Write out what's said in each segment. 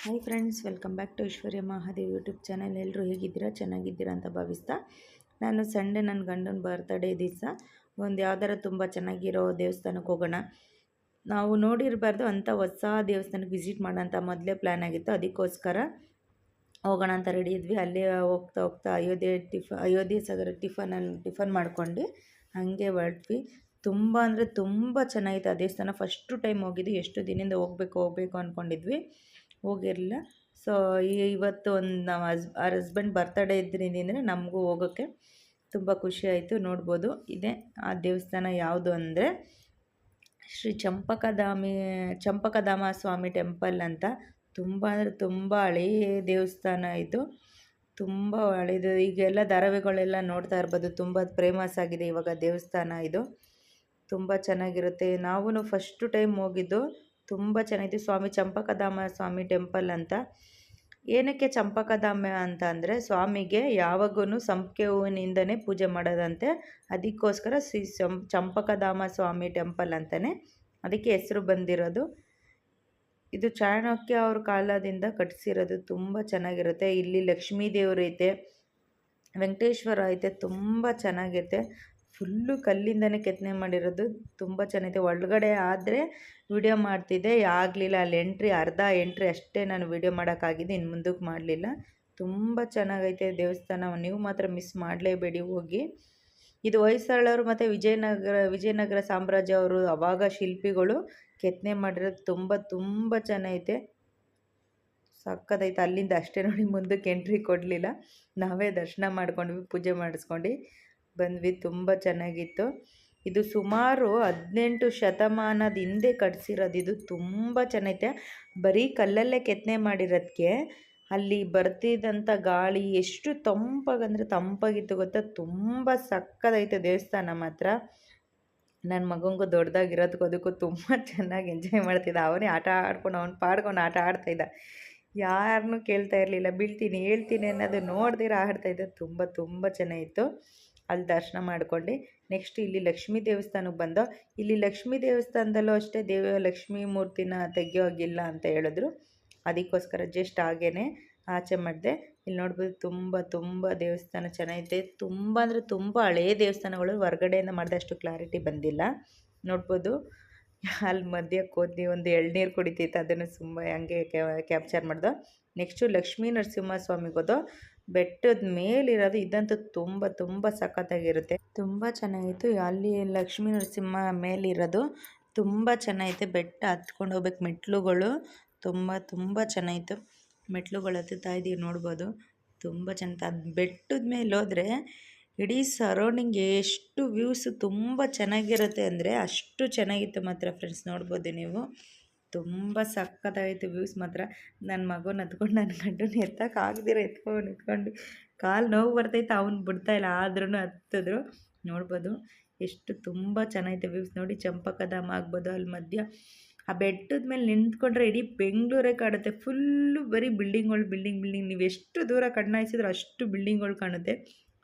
Hi friends, welcome back to Aishwarya Mahadev YouTube channel. ಎಲ್ಲರೂ ಹೇಗಿದ್ದೀರಾ? ಚೆನ್ನಾಗಿದ್ದೀರಾ ಅಂತ ಭಾವಿಸ್ತಾ, ನಾನು ಸಂಡೇ ನನ್ನ ಗಂಡನ ಬರ್ತ್ಡೇ ದಿವಸ ಒಂದು ಯಾವ್ದಾರ ತುಂಬ ಚೆನ್ನಾಗಿರೋ ದೇವಸ್ಥಾನಕ್ಕೆ ಹೋಗೋಣ. ನಾವು ನೋಡಿರಬಾರ್ದು ಅಂಥ ಹೊಸ ದೇವಸ್ಥಾನಕ್ಕೆ ವಿಸಿಟ್ ಮಾಡೋಣ ಅಂತ ಮೊದಲೇ ಪ್ಲ್ಯಾನ್ ಆಗಿತ್ತು. ಅದಕ್ಕೋಸ್ಕರ ಹೋಗೋಣ ಅಂತ ರೆಡಿ ಇದ್ವಿ. ಅಲ್ಲೇ ಹೋಗ್ತಾ ಹೋಗ್ತಾ ಅಯೋಧ್ಯೆ ಸಾಗರ ಟಿಫನ್ ಮಾಡ್ಕೊಂಡು ಹಾಗೆ ಹೊರಟ್ವಿ. ತುಂಬ ಅಂದರೆ ತುಂಬ ಚೆನ್ನಾಗಿತ್ತು ಆ ದೇವಸ್ಥಾನ. ಫಸ್ಟು ಟೈಮ್ ಹೋಗಿದ್ದು. ಎಷ್ಟು ದಿನದಿಂದ ಹೋಗಬೇಕು ಅಂದ್ಕೊಂಡಿದ್ವಿ, ಹೋಗಿರಲಿಲ್ಲ. ಸೊ ಇವತ್ತು ಒಂದು ನಾವು ಹಸ್ಬೆಂಡ್ ಬರ್ತಡೇ ಇದ್ರಿಂದ ನಮಗೂ ಹೋಗೋಕ್ಕೆ ತುಂಬ ಖುಷಿ ಆಯಿತು. ನೋಡ್ಬೋದು, ಇದೇ ಆ ದೇವಸ್ಥಾನ ಯಾವುದು ಅಂದರೆ ಶ್ರೀ ಚಂಪಕಧಾಮ ಸ್ವಾಮಿ ಟೆಂಪಲ್ ಅಂತ. ತುಂಬ ಅಂದರೆ ತುಂಬ ಹಳೆಯ ದೇವಸ್ಥಾನ ಇದು, ತುಂಬ ಹಳೆಯದು. ಈಗೆಲ್ಲ ಧಾರಾವಾಹಿಗಳೆಲ್ಲ ನೋಡ್ತಾ ಇರ್ಬೋದು, ತುಂಬ ಫೇಮಸ್ ಆಗಿದೆ ಇವಾಗ ದೇವಸ್ಥಾನ ಇದು. ತುಂಬ ಚೆನ್ನಾಗಿರುತ್ತೆ. ನಾವು ಫಸ್ಟು ಟೈಮ್ ಹೋಗಿದ್ದು. ತುಂಬ ಚೆನ್ನಾಗಿತ್ತು. ಚಂಪಕಧಾಮ ಸ್ವಾಮಿ ಟೆಂಪಲ್ ಅಂತ. ಏನಕ್ಕೆ ಚಂಪಕಧಾಮ ಅಂತ ಅಂದರೆ, ಸ್ವಾಮಿಗೆ ಯಾವಾಗೂ ಸಂಪಿಗೆ ಹೂವಿನಿಂದನೇ ಪೂಜೆ ಮಾಡೋದಂತೆ. ಅದಕ್ಕೋಸ್ಕರ ಚಂಪಕಧಾಮ ಸ್ವಾಮಿ ಟೆಂಪಲ್ ಅಂತಲೇ ಅದಕ್ಕೆ ಹೆಸರು ಬಂದಿರೋದು. ಇದು ಚಾಣಕ್ಯ ಅವ್ರ ಕಾಲದಿಂದ ಕಟ್ಟಿಸಿರೋದು. ತುಂಬ ಚೆನ್ನಾಗಿರುತ್ತೆ. ಇಲ್ಲಿ ಲಕ್ಷ್ಮೀ ದೇವರು ಐತೆ, ವೆಂಕಟೇಶ್ವರ ಐತೆ. ತುಂಬ ಚೆನ್ನಾಗಿರುತ್ತೆ. ಫುಲ್ಲು ಕಲ್ಲಿಂದನೇ ಕೆತ್ತನೆ ಮಾಡಿರೋದು. ತುಂಬ ಚೆನ್ನಾಗಿದೆ. ಒಳಗಡೆ ಆದರೆ ವಿಡಿಯೋ ಮಾಡ್ತಿದ್ದೆ, ಆಗಲಿಲ್ಲ. ಅಲ್ಲಿ ಅರ್ಧ ಎಂಟ್ರಿ ಅಷ್ಟೇ ನಾನು ವಿಡಿಯೋ ಮಾಡೋಕ್ಕಾಗಿದ್ದು, ಇನ್ನು ಮುಂದಕ್ಕೆ ಮಾಡಲಿಲ್ಲ. ತುಂಬ ಚೆನ್ನಾಗೈತೆ ದೇವಸ್ಥಾನ. ನೀವು ಮಾತ್ರ ಮಿಸ್ ಮಾಡಲೇಬೇಡಿ, ಹೋಗಿ. ಇದು ಹೊಯ್ಸಳರು ಮತ್ತು ವಿಜಯನಗರ ಸಾಮ್ರಾಜ್ಯ ಅವರು ಅವಾಗ ಶಿಲ್ಪಿಗಳು ಕೆತ್ತನೆ ಮಾಡಿರೋದು. ತುಂಬ ಚೆನ್ನಾಗೈತೆ, ಸಕ್ಕತ್ತೈತೆ. ಅಲ್ಲಿಂದ ಅಷ್ಟೇ ನೋಡಿ, ಮುಂದಕ್ಕೆ ಎಂಟ್ರಿ ಕೊಡಲಿಲ್ಲ. ನಾವೇ ದರ್ಶನ ಮಾಡ್ಕೊಂಡ್ವಿ, ಪೂಜೆ ಮಾಡಿಸ್ಕೊಂಡು ಬಂದ್ವಿ. ತುಂಬ ಚೆನ್ನಾಗಿತ್ತು. ಇದು ಸುಮಾರು 18 ಶತಮಾನದ ಹಿಂದೆ ಕಟ್ಸಿರೋದು. ಇದು ತುಂಬ ಚೆನ್ನಾಗೈತೆ. ಬರೀ ಕಲ್ಲಲ್ಲೇ ಕೆತ್ತನೆ ಮಾಡಿರೋದಕ್ಕೆ ಅಲ್ಲಿ ಬರ್ತಿದ್ದಂಥ ಗಾಳಿ ಎಷ್ಟು ತಂಪಾಗಿತ್ತು ಗೊತ್ತಾ. ತುಂಬ ಸಕ್ಕತ್ತೈತೆ ದೇವಸ್ಥಾನ ಮಾತ್ರ. ನನ್ನ ಮಗನಿಗೂ ದೊಡ್ಡದಾಗಿರೋದಕ್ಕೂ ಅದಕ್ಕೂ ತುಂಬ ಚೆನ್ನಾಗಿ ಎಂಜಾಯ್ ಮಾಡ್ತಿದ್ದ. ಅವನೇ ಆಟ ಆಡ್ಕೊಂಡು ಆಟ ಆಡ್ತಾಯಿದ್ದ. ಯಾರನ್ನೂ ಕೇಳ್ತಾ ಇರಲಿಲ್ಲ. ಬೀಳ್ತೀನಿ ಹೇಳ್ತೀನಿ ಅನ್ನೋದು ನೋಡ್ದಿರ ಆಡ್ತಾಯಿದ್ದ. ತುಂಬ ಚೆನ್ನಾಗಿತ್ತು. ಅಲ್ಲಿ ದರ್ಶನ ಮಾಡ್ಕೊಂಡು ನೆಕ್ಸ್ಟ್ ಇಲ್ಲಿ ಲಕ್ಷ್ಮೀ ದೇವಸ್ಥಾನಕ್ಕೆ ಬಂದೋ. ಇಲ್ಲಿ ಲಕ್ಷ್ಮೀ ದೇವಸ್ಥಾನದಲ್ಲೂ ಅಷ್ಟೇ ಲಕ್ಷ್ಮೀ ಮೂರ್ತಿನ ತೆಗಿಯೋಗಿಲ್ಲ ಅಂತ ಹೇಳಿದ್ರು. ಅದಕ್ಕೋಸ್ಕರ ಜಸ್ಟ್ ಹಾಗೇ ಆಚೆ ಮಾಡಿದೆ. ಇಲ್ಲಿ ನೋಡ್ಬೋದು, ತುಂಬ ದೇವಸ್ಥಾನ ಚೆನ್ನಾಗೈತೆ. ತುಂಬ ಅಂದರೆ ತುಂಬ ಹಳೆಯ ದೇವಸ್ಥಾನಗಳು. ಹೊರಗಡೆಯಿಂದ ಮಾಡಿದೆ, ಅಷ್ಟು ಕ್ಲಾರಿಟಿ ಬಂದಿಲ್ಲ. ನೋಡ್ಬೋದು, ಅಲ್ಲಿ ಮಧ್ಯಕ್ಕೆ ಹೋದ್ವಿ. ಒಂದು ಎಳ್ನೀರು ಕುಡಿತೈತೆ, ಅದನ್ನು ಹಂಗೆ ಕ್ಯಾಪ್ಚರ್ ಮಾಡ್ದೋ. ನೆಕ್ಸ್ಟು ಲಕ್ಷ್ಮೀ ನರಸಿಂಹಸ್ವಾಮಿಗೆ ಹೋದೋ. ಬೆಟ್ಟದ ಮೇಲಿರೋದು ಇದಂತೂ ತುಂಬ ಸಖತ್ತಾಗಿರುತ್ತೆ. ತುಂಬ ಚೆನ್ನಾಗಿತ್ತು. ಅಲ್ಲಿ ಲಕ್ಷ್ಮೀ ನರಸಿಂಹ ಮೇಲಿರೋದು ತುಂಬ ಚೆನ್ನಾಗೈತೆ. ಬೆಟ್ಟ ಹತ್ಕೊಂಡು ಹೋಗ್ಬೇಕು. ಮೆಟ್ಲುಗಳು ತುಂಬ ಚೆನ್ನಾಗಿತ್ತು. ಮೆಟ್ಲುಗಳು ಹತ್ತುತ್ತಾ ಇದ್ದೀವಿ, ನೋಡ್ಬೋದು. ತುಂಬ ಚೆನ್ನಾಗಿ. ಅದು ಬೆಟ್ಟದ ಮೇಲೆ ಹೋದರೆ ಇಡೀ ಸರೌಂಡಿಂಗ್ ಎಷ್ಟು ವ್ಯೂಸು ತುಂಬ ಚೆನ್ನಾಗಿರುತ್ತೆ ಅಂದರೆ ಅಷ್ಟು ಚೆನ್ನಾಗಿತ್ತು ಮಾತ್ರ ಫ್ರೆಂಡ್ಸ್. ನೋಡ್ಬೋದು ನೀವು, ತುಂಬ ಸಕ್ಕತ್ತಾಗಿತ್ತು ವ್ಯೂಸ್ ಮಾತ್ರ. ನನ್ನ ಮಗನ ಹತ್ಕೊಂಡು ನನ್ನ ಗಂಡನ ಎತ್ತಕ್ಕಾಗ್ದಿರ ಎತ್ಕೊಂಡು ಕಾಲು ನೋವು ಬರ್ತೈತೆ. ಅವ್ನು ಬಿಡ್ತಾಯಿಲ್ಲ, ಆದ್ರೂ ಹತ್ತಿದ್ರು. ನೋಡ್ಬೋದು ಎಷ್ಟು ತುಂಬ ಚೆನ್ನಾಗೈತೆ ವ್ಯೂಸ್. ನೋಡಿ, ಚಂಪಕಧಾಮ ಆಗ್ಬೋದು. ಅಲ್ಲಿ ಮಧ್ಯ ಆ ಬೆಟ್ಟದ ಮೇಲೆ ನಿಂತ್ಕೊಂಡ್ರೆ ಇಡೀ ಬೆಂಗಳೂರೇ ಕಾಣುತ್ತೆ. ಫುಲ್ಲು ಬರೀ ಬಿಲ್ಡಿಂಗ್. ನೀವು ಎಷ್ಟು ದೂರ ಕಣ್ಣಾಯಿಸಿದ್ರು ಅಷ್ಟು ಬಿಲ್ಡಿಂಗ್ಗಳು ಕಾಣುತ್ತೆ.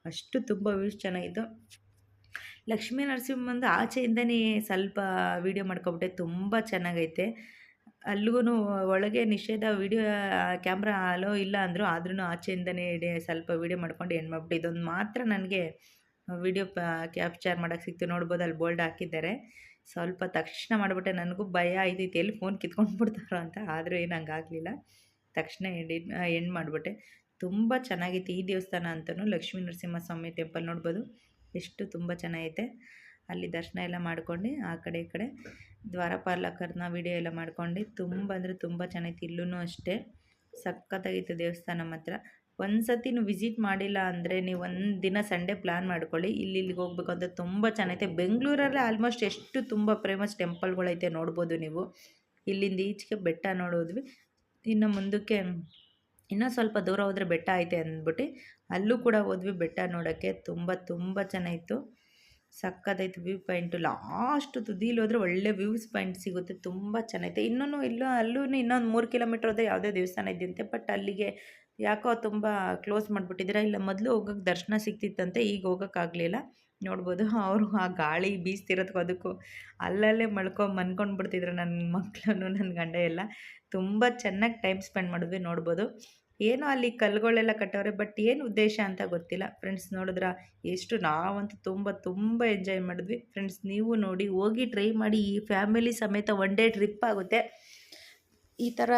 ಅಷ್ಟು ತುಂಬ ವ್ಯೂಸ್ ಚೆನ್ನಾಗಿತ್ತು. ಲಕ್ಷ್ಮೀ ನರಸಿಂಹಂದು ಆಚೆಯಿಂದನೇ ಸ್ವಲ್ಪ ವೀಡಿಯೋ ಮಾಡ್ಕೊಬಿಟ್ಟೆ. ತುಂಬ ಚೆನ್ನಾಗೈತೆ. ಅಲ್ಲಿಗೂ ಒಳಗೆ ನಿಷೇಧ, ವೀಡಿಯೋ ಕ್ಯಾಮ್ರಾ ಅಲೋ ಇಲ್ಲ ಅಂದರು. ಆದ್ರೂ ಆಚೆಯಿಂದನೇ ಸ್ವಲ್ಪ ವೀಡಿಯೋ ಮಾಡ್ಕೊಂಡು ಎಂಡ್ ಮಾಡಿಬಿಟ್ಟು ಇದೊಂದು ಮಾತ್ರ ನನಗೆ ವೀಡಿಯೋ ಕ್ಯಾಪ್ಚರ್ ಮಾಡೋಕ್ಕೆ ಸಿಕ್ತು. ನೋಡ್ಬೋದು, ಅಲ್ಲಿ ಬೋಲ್ಡ್ ಹಾಕಿದ್ದಾರೆ. ಸ್ವಲ್ಪ ತಕ್ಷಣ ಮಾಡಿಬಿಟ್ಟೆ. ನನಗೂ ಭಯ ಆಯ್ತಿತ್ತು, ಎಲ್ಲಿ ಫೋನ್ ಕಿತ್ಕೊಂಡ್ಬಿಡ್ತಾರೋ ಅಂತ. ಆದರೂ ಏನು ಹಂಗಾಗಲಿಲ್ಲ. ತಕ್ಷಣ ಎಂಡ್ ಮಾಡಿಬಿಟ್ಟೆ. ತುಂಬ ಚೆನ್ನಾಗಿತ್ತು ಈ ದೇವಸ್ಥಾನ ಅಂತಲೂ. ಲಕ್ಷ್ಮೀ ನರಸಿಂಹಸ್ವಾಮಿ ಟೆಂಪಲ್ ನೋಡ್ಬೋದು, ಎಷ್ಟು ತುಂಬ ಚೆನ್ನಾಗೈತೆ. ಅಲ್ಲಿ ದರ್ಶನ ಎಲ್ಲ ಮಾಡ್ಕೊಂಡು ಆ ಕಡೆ ಈ ಕಡೆ ದ್ವಾರಪಾಲಕರನ್ನ ವೀಡಿಯೋ ಎಲ್ಲ ಮಾಡ್ಕೊಂಡು ತುಂಬ ಅಂದರೆ ತುಂಬ ಚೆನ್ನಾಗಿತ್ತು. ಇಲ್ಲೂ ಅಷ್ಟೇ ಸಖತ್ತಾಗಿತ್ತು ದೇವಸ್ಥಾನ ಮಾತ್ರ. ಒಂದು ಸತಿ ನೀವು ವಿಸಿಟ್ ಮಾಡಿಲ್ಲ ಅಂದರೆ ನೀವು ಒಂದು ದಿನ ಸಂಡೇ ಪ್ಲ್ಯಾನ್ ಮಾಡ್ಕೊಳ್ಳಿ. ಇಲ್ಲಿಗೆ ಹೋಗ್ಬೇಕು ಅಂತ. ತುಂಬ ಚೆನ್ನಾಗೈತೆ. ಬೆಂಗಳೂರಲ್ಲೇ ಆಲ್ಮೋಸ್ಟ್ ಎಷ್ಟು ತುಂಬ ಫೇಮಸ್ ಟೆಂಪಲ್ಗಳೈತೆ ನೋಡ್ಬೋದು ನೀವು. ಇಲ್ಲಿಂದ ಈಚೆಗೆ ಬೆಟ್ಟ ನೋಡೋದ್ವಿ. ಇನ್ನು ಮುಂದಕ್ಕೆ ಇನ್ನೂ ಸ್ವಲ್ಪ ದೂರ ಹೋದರೆ ಬೆಟ್ಟ ಐತೆ ಅಂದ್ಬಿಟ್ಟು ಅಲ್ಲೂ ಕೂಡ ಹೋದ್ವಿ ಬೆಟ್ಟ ನೋಡೋಕ್ಕೆ. ತುಂಬ ಚೆನ್ನಾಗಿತ್ತು. ಸಕ್ಕತ್ತೈತೆ ವ್ಯೂ ಪಾಯಿಂಟು. ಲಾಸ್ಟ್ ತುದೀಲಿ ಹೋದರೆ ಒಳ್ಳೆ ವ್ಯೂಸ್ ಪಾಯಿಂಟ್ ಸಿಗುತ್ತೆ. ತುಂಬ ಚೆನ್ನಾಗೈತೆ. ಅಲ್ಲೂ ಇನ್ನೊಂದು 3 ಕಿಲೋಮೀಟ್ರ್ ಹೋದರೆ ಯಾವುದೇ ದೇವಸ್ಥಾನ ಇದೆಯಂತೆ. ಬಟ್ ಅಲ್ಲಿಗೆ ಯಾಕೋ ತುಂಬ ಕ್ಲೋಸ್ ಮಾಡಿಬಿಟ್ಟಿದ್ದೀರಾ. ಇಲ್ಲ ಮೊದಲು ಹೋಗೋಕ್ಕೆ ದರ್ಶನ ಸಿಗ್ತಿತ್ತಂತೆ, ಈಗ ಹೋಗೋಕ್ಕಾಗಲಿಲ್ಲ. ನೋಡ್ಬೋದು, ಅವರು ಆ ಗಾಳಿ ಬೀಸ್ತಿರೋದಕ್ಕೂ ಅದಕ್ಕೂ ಅಲ್ಲಲ್ಲೇ ಮನ್ಕೊಂಡ್ಬಿಡ್ತಿದ್ರು ನನ್ನ ಮಕ್ಕಳು, ನನ್ನ ಗಂಡ ಎಲ್ಲ. ತುಂಬ ಚೆನ್ನಾಗಿ ಟೈಮ್ ಸ್ಪೆಂಡ್ ಮಾಡಿದ್ವಿ ನೋಡ್ಬೋದು. ಏನೋ ಅಲ್ಲಿ ಕಲ್ಲುಗಳೆಲ್ಲ ಕಟ್ಟವ್ರೆ, ಬಟ್ ಏನು ಉದ್ದೇಶ ಅಂತ ಗೊತ್ತಿಲ್ಲ. ಫ್ರೆಂಡ್ಸ್ ನೋಡಿದ್ರಾ ಎಷ್ಟು, ನಾವಂತೂ ತುಂಬ ಎಂಜಾಯ್ ಮಾಡಿದ್ವಿ. ಫ್ರೆಂಡ್ಸ್ ನೀವು ನೋಡಿ ಹೋಗಿ ಟ್ರೈ ಮಾಡಿ, ಈ ಫ್ಯಾಮಿಲಿ ಸಮೇತ ಒನ್ ಡೇ ಟ್ರಿಪ್ ಆಗುತ್ತೆ. ಈ ಥರ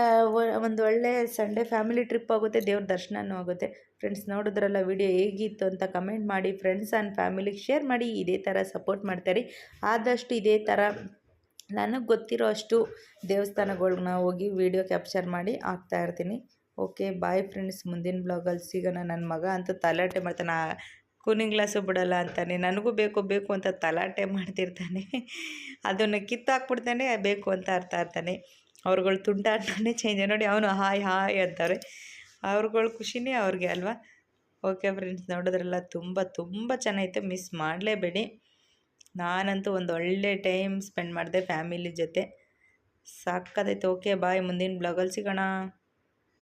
ಒಂದು ಒಳ್ಳೆ ಸಂಡೇ ಫ್ಯಾಮಿಲಿ ಟ್ರಿಪ್ ಆಗುತ್ತೆ, ದೇವ್ರ ದರ್ಶನನೂ ಆಗುತ್ತೆ. ಫ್ರೆಂಡ್ಸ್ ನೋಡಿದ್ರಲ್ಲ ವಿಡಿಯೋ ಹೇಗಿತ್ತು ಅಂತ ಕಮೆಂಟ್ ಮಾಡಿ, ಫ್ರೆಂಡ್ಸ್ ಆ್ಯಂಡ್ ಫ್ಯಾಮಿಲಿಗೆ ಶೇರ್ ಮಾಡಿ. ಇದೇ ಥರ ಸಪೋರ್ಟ್ ಮಾಡ್ತಾರೆ. ಆದಷ್ಟು ಇದೇ ಥರ ನನಗೆ ಗೊತ್ತಿರೋ ಅಷ್ಟು ದೇವಸ್ಥಾನಗಳ್ನ ಹೋಗಿ ವಿಡಿಯೋ ಕ್ಯಾಪ್ಚರ್ ಮಾಡಿ ಹಾಕ್ತಾಯಿರ್ತೀನಿ. ಓಕೆ ಬಾಯ್ ಫ್ರೆಂಡ್ಸ್, ಮುಂದಿನ ಬ್ಲಾಗಲ್ಲಿ ಸಿಗೋಣ. ನನ್ನ ಮಗ ಅಂತೂ ತಲಾಟೆ ಮಾಡ್ತಾನೆ, ಕೂಲಿಂಗ್ ಗ್ಲಾಸು ಬಿಡೋಲ್ಲ ಅಂತಾನೆ, ನನಗೂ ಬೇಕು ಅಂತ ತಲಾಟೆ ಮಾಡ್ತಿರ್ತಾನೆ. ಅದನ್ನು ಕಿತ್ತಾಕ್ಬಿಡ್ತಾನೆ, ಬೇಕು ಅಂತ ಇರ್ತಾನೆ. ಅವ್ರುಗಳು ತುಂಟಾಟನೇ ಚೇಂಜ್ ನೋಡಿ, ಅವನು ಹಾಯ್ ಅಂತಾರೆ. ಅವ್ರುಗಳ ಖುಷಿನೇ ಅವ್ರಿಗೆ ಅಲ್ವಾ. ಓಕೆ ಫ್ರೆಂಡ್ಸ್ ನೋಡಿದ್ರಲ್ಲ, ತುಂಬ ಚೆನ್ನಾಗಿತ್ತು, ಮಿಸ್ ಮಾಡಲೇಬೇಡಿ. ನಾನಂತೂ ಒಂದು ಒಳ್ಳೆ ಟೈಮ್ ಸ್ಪೆಂಡ್ ಮಾಡಿದೆ ಫ್ಯಾಮಿಲಿ ಜೊತೆ, ಸಾಕಾದೈತೆ. ಓಕೆ ಬಾಯ್, ಮುಂದಿನ ಬ್ಲಾಗಲ್ಲಿ ಸಿಗೋಣ.